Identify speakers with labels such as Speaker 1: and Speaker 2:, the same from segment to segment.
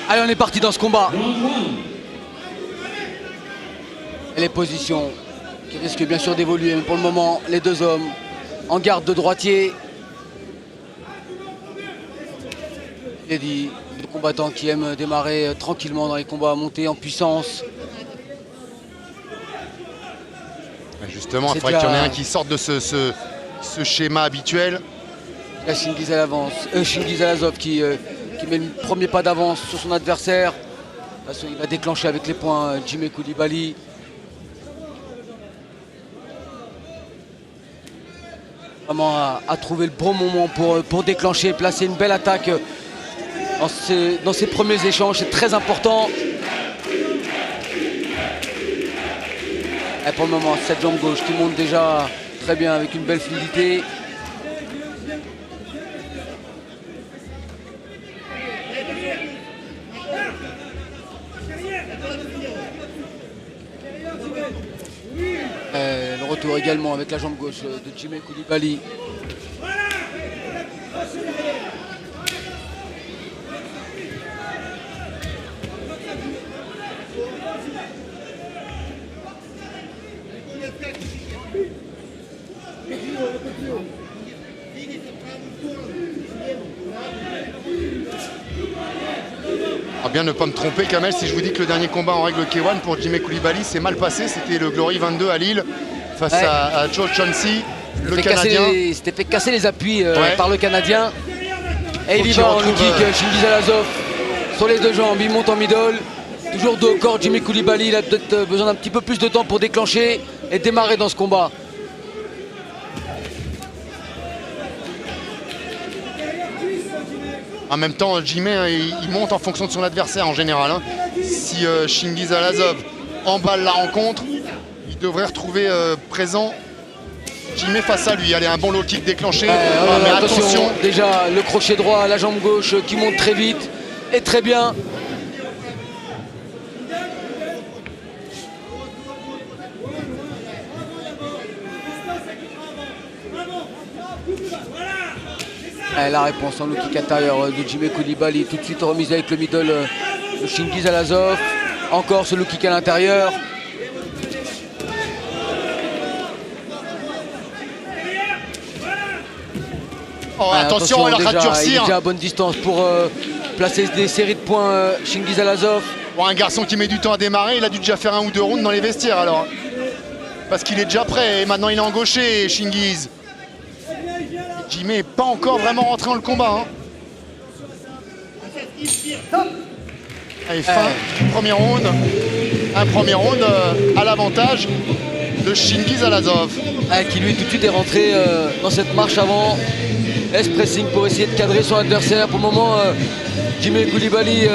Speaker 1: Allez, on est parti dans ce combat. Et les positions qui risquent bien sûr d'évoluer, mais pour le moment, les deux hommes en garde de droitier. Il est dit, des combattants qui aiment démarrer tranquillement dans les combats, monter en puissance.
Speaker 2: Justement, il faudrait qu'il y en ait un qui sorte de ce schéma habituel.
Speaker 1: Là, Chingiz Alazov qui met le premier pas d'avance sur son adversaire. Là, il va déclencher avec les poings Jimé Coulibaly. Vraiment à trouver le bon moment pour déclencher, placer une belle attaque dans ses premiers échanges. C'est très important. Et pour le moment, cette jambe gauche qui monte déjà très bien avec une belle fluidité. Le retour également avec la jambe gauche de Jimé Coulibaly.
Speaker 2: Bien ne pas me tromper, Kamel, si je vous dis que le dernier combat en règle K1 pour Jimé Coulibaly s'est mal passé. C'était le Glory 22 à Lille face à Cho Chauncey, le Canadien.
Speaker 1: Il s'était fait casser les appuis par le Canadien. Et il y va en low kick, Chingiz Alazov sur les deux jambes, il monte en middle. Toujours dos au corps, Jimé Coulibaly, il a peut-être besoin d'un petit peu plus de temps pour déclencher et démarrer dans ce combat.
Speaker 2: En même temps, Jimé, il monte en fonction de son adversaire en général. Si Chingiz Alazov emballe la rencontre, il devrait retrouver présent Jimé face à lui. Allez, un bon low kick déclenché. Mais attention,
Speaker 1: déjà le crochet droit, la jambe gauche qui monte très vite et très bien. La réponse en low kick intérieur de Jimé Coulibaly, tout de suite remise avec le middle de Chingiz Alazov. Encore ce low kick à l'intérieur.
Speaker 2: Attention, elle va durcir.
Speaker 1: Il est déjà à bonne distance pour placer des séries de points Chingiz Alazov.
Speaker 2: Bon, un garçon qui met du temps à démarrer, il a dû déjà faire 1 ou 2 rounds dans les vestiaires alors. Parce qu'il est déjà prêt et maintenant il est engauché, Chingiz. Jimé n'est pas encore vraiment rentré dans le combat. Allez, fin du premier round. Un premier round à l'avantage de Chingiz Alazov.
Speaker 1: Qui lui tout de suite est rentré dans cette marche avant. S-pressing pour essayer de cadrer son adversaire. Pour le moment, Jimé Coulibaly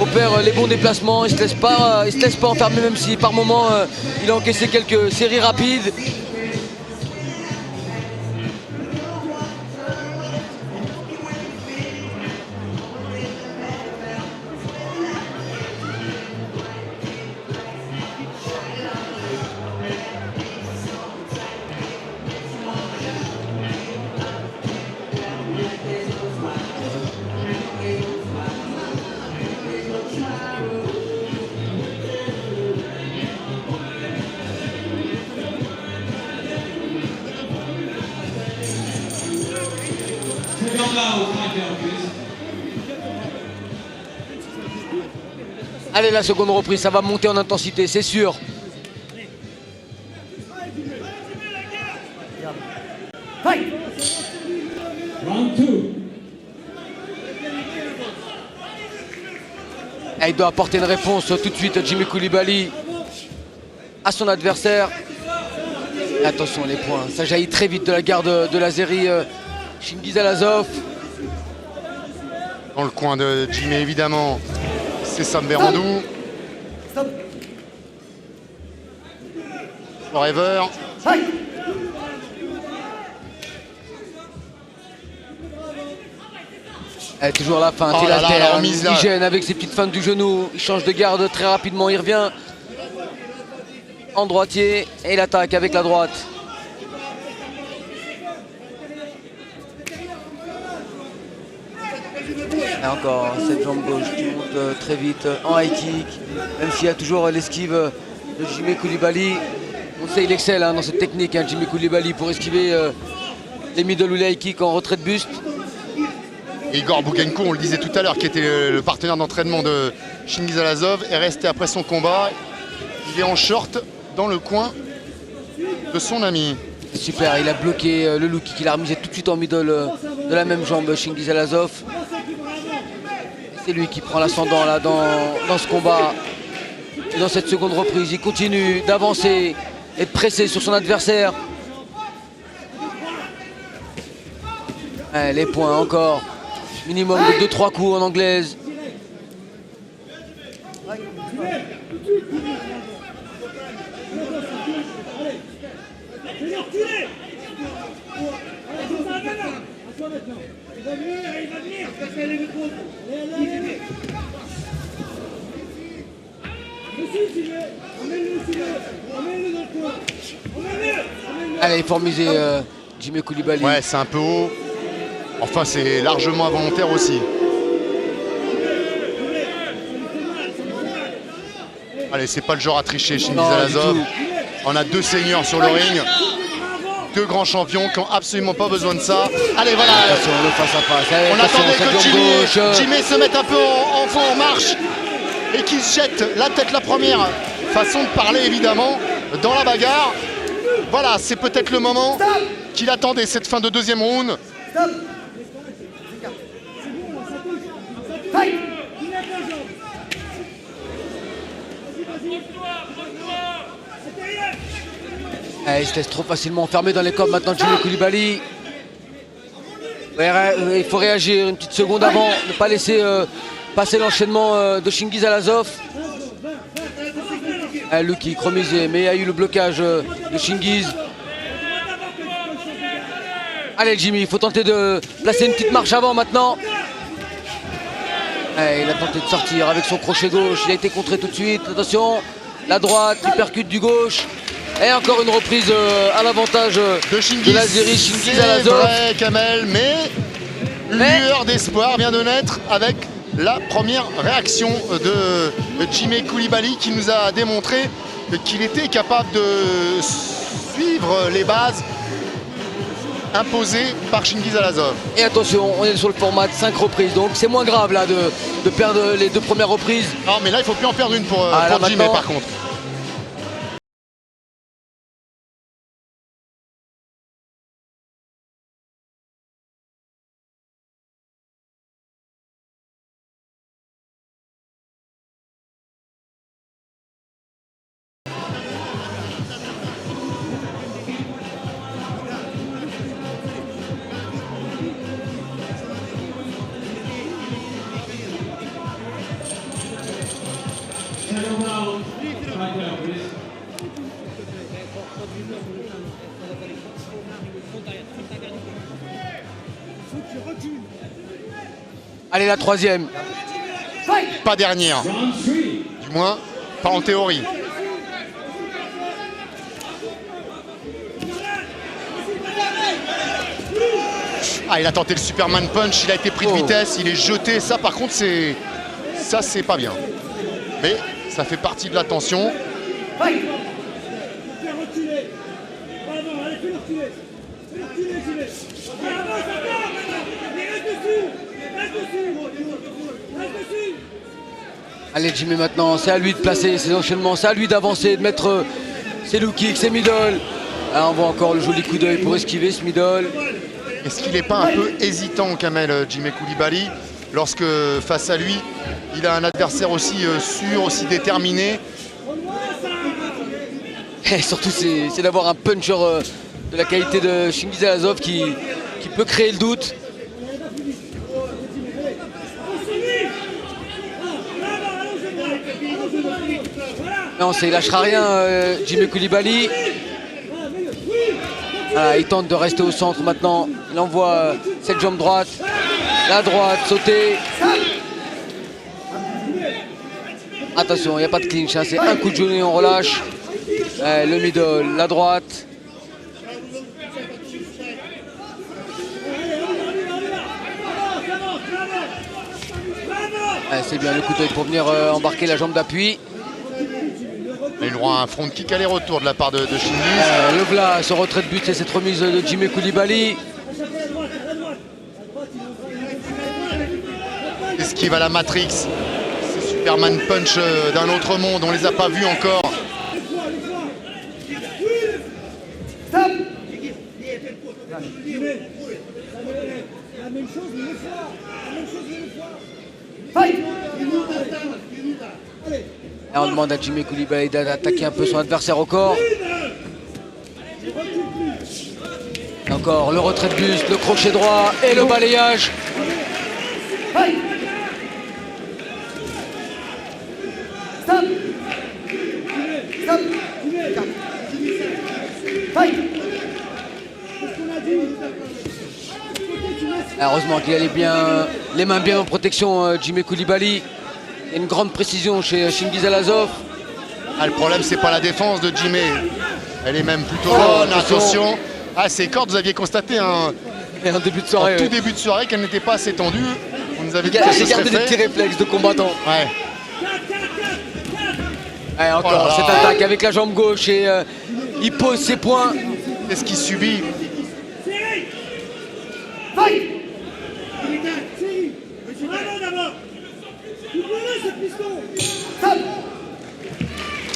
Speaker 1: opère les bons déplacements. Il ne se laisse pas enfermer, même si par moment il a encaissé quelques séries rapides. Allez, la seconde reprise, ça va monter en intensité, c'est sûr. Et il doit apporter une réponse tout de suite, Jimé Coulibaly, à son adversaire. Et attention, les points, ça jaillit très vite de la garde de l'Azéri Chingiz Alazov.
Speaker 2: Dans le coin de Jimé, évidemment, c'est Sam Berandou. Forever.
Speaker 1: Et toujours la fin, il gêne avec ses petites feintes du genou, il change de garde très rapidement, il revient en droitier et il attaque avec la droite. Et encore cette jambe gauche qui monte très vite en high kick. Même s'il y a toujours l'esquive de Jimmy Coulibaly. On sait il excelle dans cette technique, Jimmy Coulibaly, pour esquiver les middle ou les high kick en retrait de buste.
Speaker 2: Igor Bougenko, on le disait tout à l'heure, qui était le partenaire d'entraînement de Chingiz Alazov, est resté après son combat. Il est en short dans le coin de son ami.
Speaker 1: Super, il a bloqué le low kick, il a remisé tout de suite en middle de la même jambe Chingiz Alazov. C'est lui qui prend l'ascendant là dans ce combat. Et dans cette seconde reprise, il continue d'avancer et de presser sur son adversaire. Les points encore. Minimum de 2-3 coups en anglaise. Allez, formiser Jimmy Coulibaly.
Speaker 2: Ouais, c'est un peu haut. Enfin, c'est largement involontaire aussi. Allez, c'est pas le genre à tricher, Chingiz Alazov. On a deux seigneurs sur le ring. Deux grands champions qui n'ont absolument pas besoin de ça. Allez, voilà.
Speaker 1: Attention, le face à face.
Speaker 2: On attendait que Jimmy se mette un peu en marche et qu'il se jette la tête la première. Façon de parler, évidemment, dans la bagarre. Voilà, c'est peut-être le moment qu'il attendait, cette fin de deuxième round.
Speaker 1: Il se laisse trop facilement enfermer dans les cordes maintenant Jimmy Coulibaly. Il faut réagir une petite seconde avant, ne pas laisser passer l'enchaînement de Chingiz Alazov. Le kick remisé, mais il y a eu le blocage de Chingiz. Allez Jimmy, il faut tenter de placer une petite marche avant maintenant. Il a tenté de sortir avec son crochet gauche, il a été contré tout de suite. Attention, la droite, il percute du gauche. Et encore une reprise à l'avantage de l'Azéri Chingiz Alazov.
Speaker 2: C'est vrai, Kamel, mais lueur d'espoir vient de naître avec la première réaction de Jimmy Coulibaly qui nous a démontré qu'il était capable de suivre les bases imposées par Chingiz Alazov.
Speaker 1: Et attention, on est sur le format de 5 reprises, donc c'est moins grave là de perdre les 2 premières reprises.
Speaker 2: Non, mais là il faut plus en perdre une pour Jimmy par contre.
Speaker 1: Allez, la troisième.
Speaker 2: Pas dernière. Du moins, pas en théorie. Ah, il a tenté le Superman Punch, il a été pris de vitesse, il est jeté. Ça, par contre, ça, c'est pas bien. Mais ça fait partie de la tension.
Speaker 1: Allez Jimmy maintenant, c'est à lui de placer ses enchaînements, c'est à lui d'avancer, de mettre ses low kicks, ses middle. Là, on voit encore le joli coup d'œil pour esquiver ce middle.
Speaker 2: Est-ce qu'il n'est pas un peu hésitant, Kamel, Jimmy Coulibaly, lorsque face à lui, il a un adversaire aussi sûr, aussi déterminé?
Speaker 1: Et surtout, c'est d'avoir un puncher de la qualité de Chingiz Alazov qui peut créer le doute. Non, il lâchera rien, Jimmy Coulibaly. Voilà, il tente de rester au centre maintenant. Il envoie cette jambe droite. La droite, sauter. Attention, il n'y a pas de clinch, hein, c'est un coup de genou et on relâche. Le middle, la droite. C'est bien le coup d'œil pour venir embarquer la jambe d'appui.
Speaker 2: Il aura un front kick aller-retour de la part de Shingiz.
Speaker 1: Le voilà, ce retrait de but et cette remise de Jimmy Coulibaly.
Speaker 2: Esquive à la Matrix. C'est Superman Punch d'un autre monde, on les a pas vus encore.
Speaker 3: Stop. La même chose, une fois. La même chose, une fois. Fight.
Speaker 1: Et on demande à Jimmy Coulibaly d'attaquer un peu son adversaire au corps. Et encore le retrait de buste, le crochet droit et le balayage.
Speaker 3: Fight. Stop. Stop. Fight.
Speaker 1: Heureusement qu'il allait bien, les mains bien en protection, Jimmy Coulibaly. Il y a une grande précision chez Chingiz Alazov.
Speaker 2: Le problème, c'est pas la défense de Jimmy. Elle est même plutôt bonne. Attention. Ses cordes, vous aviez constaté un
Speaker 1: début de soirée.
Speaker 2: Tout début de soirée qu'elle n'était pas assez tendue. On nous avait dit
Speaker 1: J'ai gardé des petits réflexes de combattant. Encore cette attaque avec la jambe gauche et il pose ses points.
Speaker 2: Qu'est-ce qu'il subit?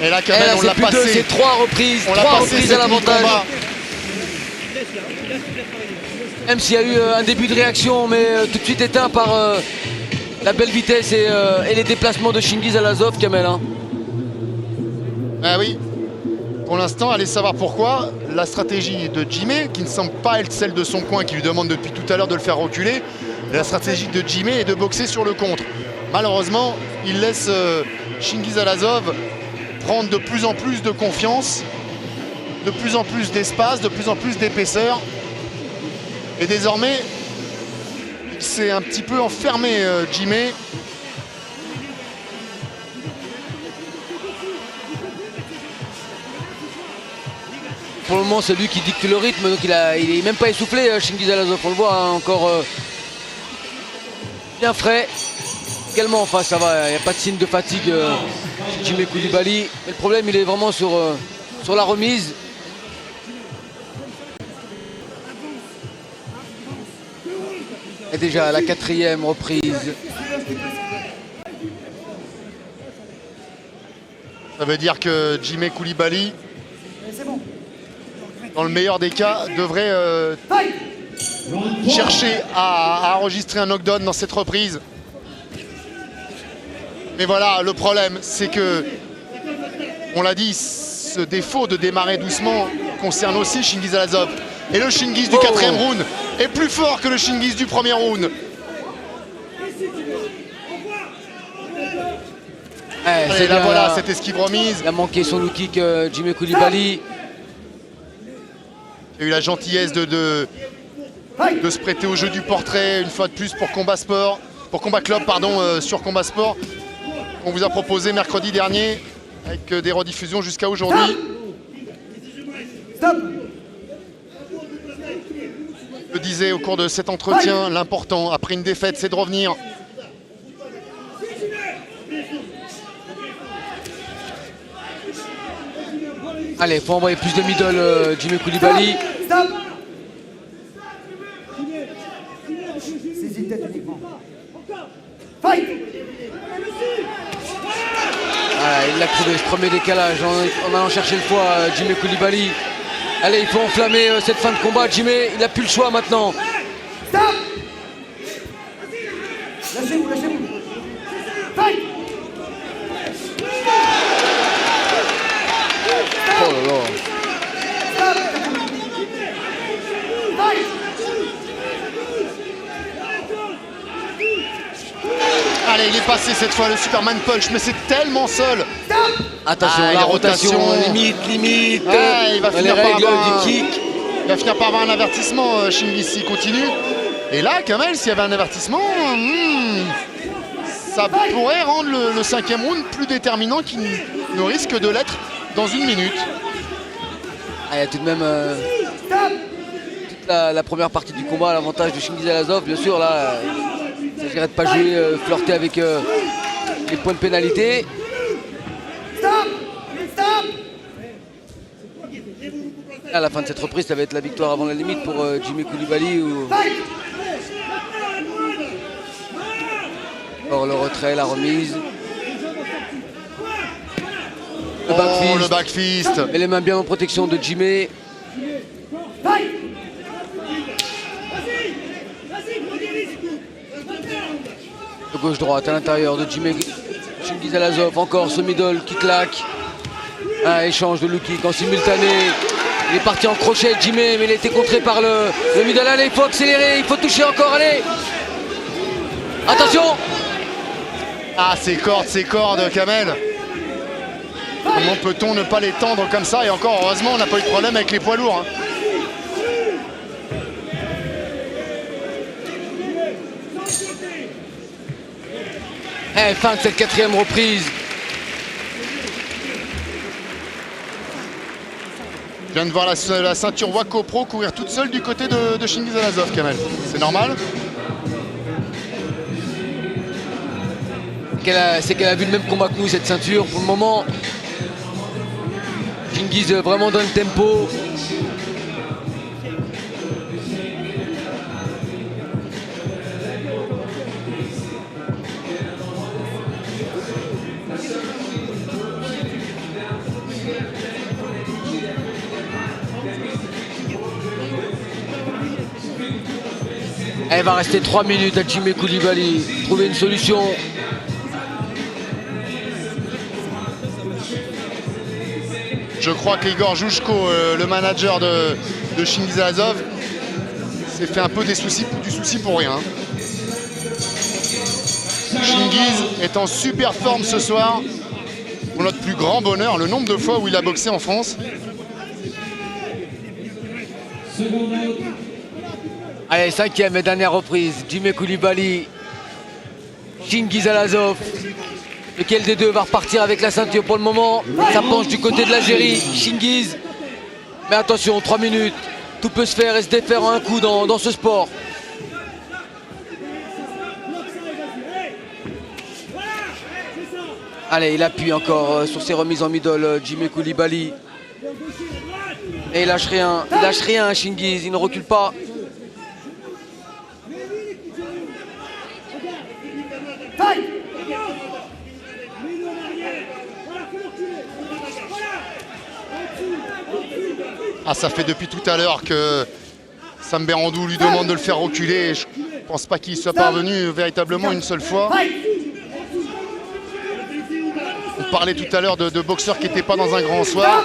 Speaker 2: Et là, quand même, on l'a passé.
Speaker 1: C'est 3 reprises.
Speaker 2: On
Speaker 1: 3 reprises à l'avantage. Même s'il y a eu un début de réaction, mais tout de suite éteint par la belle vitesse et les déplacements de Chingiz Alazov, Kamel.
Speaker 2: Oui. Pour l'instant, allez savoir pourquoi. La stratégie de Jimmy, qui ne semble pas être celle de son coin, qui lui demande depuis tout à l'heure de le faire reculer. La stratégie de Jimmy est de boxer sur le contre. Malheureusement, il laisse Chingiz Alazov prendre de plus en plus de confiance, de plus en plus d'espace, de plus en plus d'épaisseur. Et désormais, il s'est un petit peu enfermé, Jimmy.
Speaker 1: Pour le moment, c'est lui qui dicte le rythme, donc il est même pas essoufflé, Chingiz Alazov. On le voit encore bien frais. Également en face, ça va, il n'y a pas de signe de fatigue chez Jimmy Coulibaly. Mais le problème, il est vraiment sur la remise. Et déjà la 4e reprise.
Speaker 2: Ça veut dire que Jimmy Coulibaly, dans le meilleur des cas, devrait chercher à enregistrer un knockdown dans cette reprise. Mais voilà, le problème, c'est que, on l'a dit, ce défaut de démarrer doucement concerne aussi Chingiz Alazov. Et le Chingiz du 4e round est plus fort que le Chingiz du 1er round. Et là, voilà, cette esquive remise.
Speaker 1: Il a manqué son low kick, Jimmy Coulibaly.
Speaker 2: Il a eu la gentillesse de se prêter au jeu du portrait une fois de plus pour Combat Sport, pour Combat Club, pardon, sur Combat Sport. On vous a proposé mercredi dernier avec des rediffusions jusqu'à aujourd'hui.
Speaker 3: Stop.
Speaker 2: Je le disais au cours de cet entretien, l'important après une défaite, c'est de revenir.
Speaker 1: Allez, il faut envoyer plus de middle, Jimmy Coulibaly.
Speaker 3: Stop. Saisis tête uniquement. Fight.
Speaker 1: Il l'a trouvé, ce premier décalage en allant chercher le foie, Jimmy Coulibaly. Allez, il faut enflammer cette fin de combat, Jimmy. Il n'a plus le choix maintenant.
Speaker 3: Stop. Lâchez-vous, lâchez-vous. Fight.
Speaker 1: Oh là là.
Speaker 3: Stop. Fight.
Speaker 2: Allez, il est passé cette fois le Superman Punch, mais c'est tellement seul.
Speaker 1: Attention, la rotation, limite.
Speaker 2: Il va
Speaker 1: les
Speaker 2: finir par
Speaker 1: règles
Speaker 2: avoir
Speaker 1: du kick.
Speaker 2: Il va finir par avoir un avertissement, Chingiz, s'il continue. Et là, Kamel, s'il y avait un avertissement, ça pourrait rendre le 5e round plus déterminant qu'il ne risque de l'être dans une minute.
Speaker 1: Il y a tout de même toute la première partie du combat à l'avantage de Chingiz Alazov, bien sûr. Là, Il s'agirait de pas jouer, flirter avec les points de pénalité. À la fin de cette reprise, ça va être la victoire avant la limite pour Jimmy Coulibaly. Or le retrait, la remise.
Speaker 2: Le back fist.
Speaker 1: Mais les mains bien en protection de Jimmy. De gauche-droite à l'intérieur de Jimmy Chingiz Alazov. Encore ce middle qui claque. Un échange de low kick en simultané. Il est parti en crochet Jimmy, mais il a été contré par le middle. Allez, il faut accélérer, il faut toucher encore, allez. Attention.
Speaker 2: Ah, ces cordes, Kamel. Comment peut-on ne pas les tendre comme ça? Et encore, heureusement, on n'a pas eu de problème avec les poids lourds.
Speaker 1: Et fin de cette 4e reprise.
Speaker 2: Je viens de voir la ceinture Waco Pro courir toute seule du côté de Chingiz Alazov, Kamel. C'est normal?
Speaker 1: C'est qu'elle a vu le même combat que nous, cette ceinture. Pour le moment, Chingiz vraiment dans le tempo. Elle va rester 3 minutes à Jimmy Coulibaly. Trouver une solution.
Speaker 2: Je crois qu'Igor Jouchko, le manager de Chingiz Alazov, s'est fait un peu du souci pour rien. Chingiz est en super forme ce soir. Pour notre plus grand bonheur, le nombre de fois où il a boxé en France.
Speaker 1: Allez, 5e et dernière reprise. Jimmy Coulibaly, Chingiz Alazov. Lequel des deux va repartir avec la ceinture? Pour le moment, ça penche du côté de l'Algérie. Chingiz. Mais attention, 3 minutes. Tout peut se faire et se défaire en un coup dans ce sport. Allez, il appuie encore sur ses remises en middle, Jimmy Coulibaly. Et il lâche rien, Chingiz, il ne recule pas.
Speaker 2: Ah, ça fait depuis tout à l'heure que Sam Berandou lui demande de le faire reculer. Je ne pense pas qu'il soit parvenu véritablement une seule fois. On parlait tout à l'heure de boxeurs qui n'étaient pas dans un grand soir.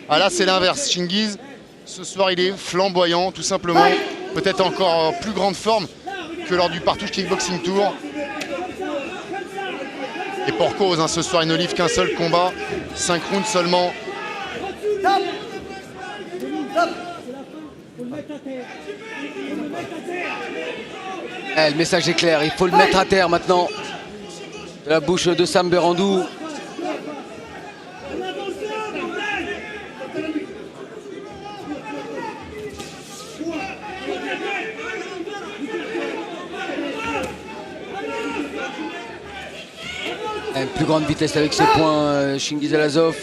Speaker 2: Ah là, c'est l'inverse. Chingiz, ce soir, il est flamboyant, tout simplement. Peut-être encore en plus grande forme que lors du Partouche Kickboxing Tour. Et pour cause, hein, ce soir, il ne livre qu'un seul combat. 5 rounds seulement.
Speaker 1: Le message est clair, il faut le mettre à terre maintenant. De la bouche de Sam Berandou. Une plus grande vitesse avec ses points, Chingiz Alazov.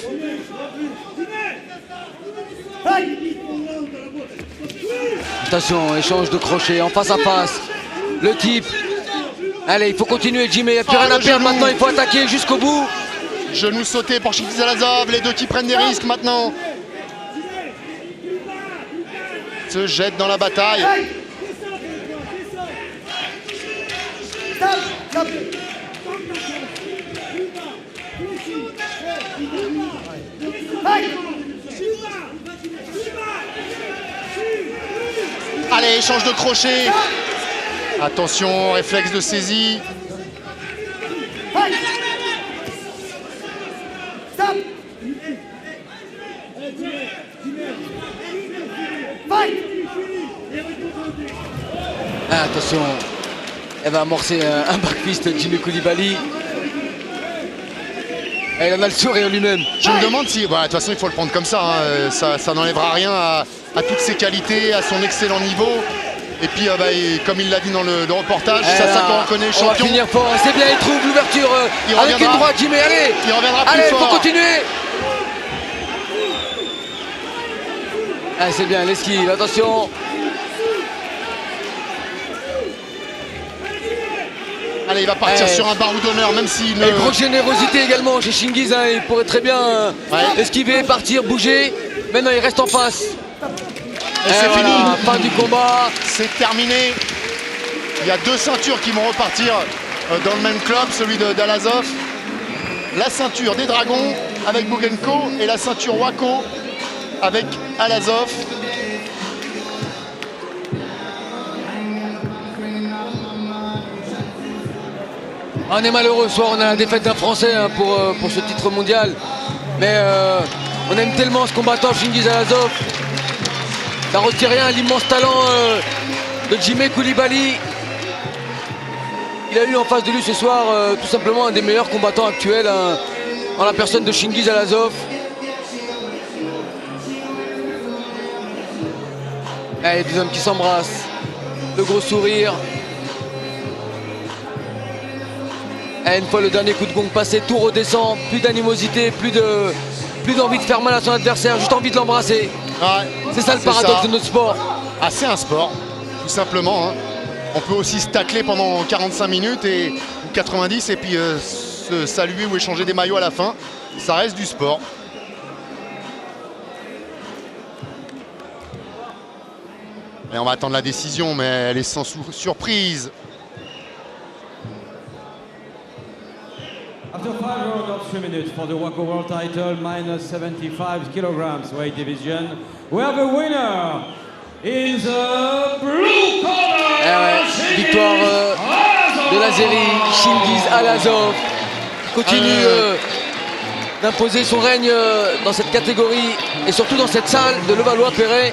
Speaker 1: Attention, échange de crochets en face à face. Le type. Allez, il faut continuer, Jimmy. Il n'y a plus rien à perdre maintenant. Il faut attaquer jusqu'au bout.
Speaker 2: Genou sauté pour Chingiz Alazov. Les deux qui prennent des risques maintenant. Se jettent dans la bataille. Allez, échange de crochet. Attention, réflexe de saisie.
Speaker 1: Ah, attention, elle va amorcer un backfist de Jimmy Coulibaly. Et il en a le sourire lui-même.
Speaker 2: Je me demande si, de toute façon il faut le prendre comme ça, hein. Ça n'enlèvera rien à toutes ses qualités, à son excellent niveau. Et puis, comme il l'a dit dans le reportage, c'est ça qu'on reconnaît
Speaker 1: on va
Speaker 2: champion.
Speaker 1: finir fort, c'est bien, il trouve l'ouverture
Speaker 2: Il
Speaker 1: avec
Speaker 2: reviendra.
Speaker 1: une droite, Jimmy, allez.
Speaker 2: Il reviendra plus
Speaker 1: Allez,
Speaker 2: fort.
Speaker 1: faut continuer. Ah, c'est bien, l'esquive, attention.
Speaker 2: Allez, il va partir
Speaker 1: Eh.
Speaker 2: sur un barreau d'honneur, même s'il ne...
Speaker 1: Et grosse générosité également chez Shingiz, hein, il pourrait très bien esquiver, partir, bouger. Maintenant, il reste en face.
Speaker 2: Et c'est
Speaker 1: voilà,
Speaker 2: fini.
Speaker 1: fin du combat.
Speaker 2: C'est terminé. Il y a 2 ceintures qui vont repartir dans le même club, celui d'Alazov. La ceinture des Dragons avec Bougenko et la ceinture Wako avec Alazov.
Speaker 1: On est malheureux, soit on a la défaite d'un Français hein, pour ce titre mondial. Mais on aime tellement ce combattant Shingiz Alazov. Ça ne retire rien à l'immense talent de Jimé Koulibaly. Il a eu en face de lui ce soir tout simplement un des meilleurs combattants actuels hein, en la personne de Shingiz Alazov. Allez, deux hommes qui s'embrassent. Le gros sourire. Et une fois le dernier coup de gong passé, tout redescend. Plus d'animosité, plus d'envie de faire mal à son adversaire, juste envie de l'embrasser.
Speaker 2: Ouais,
Speaker 1: C'est ça le paradoxe de notre sport.
Speaker 2: Ah, c'est un sport, tout simplement. Hein. On peut aussi se tacler pendant 45 minutes ou 90 et puis se saluer ou échanger des maillots à la fin. Ça reste du sport. Et on va attendre la décision, mais elle est sans surprise.
Speaker 4: After 5 rounds of 3 minutes for the Wako World title, minus 75 kilograms weight division, we have a winner in the blue corner.
Speaker 1: Victoire de l'Azéri, Shingiz Alazov, qui continue d'imposer son règne dans cette catégorie et surtout dans cette salle de Levallois-Perret.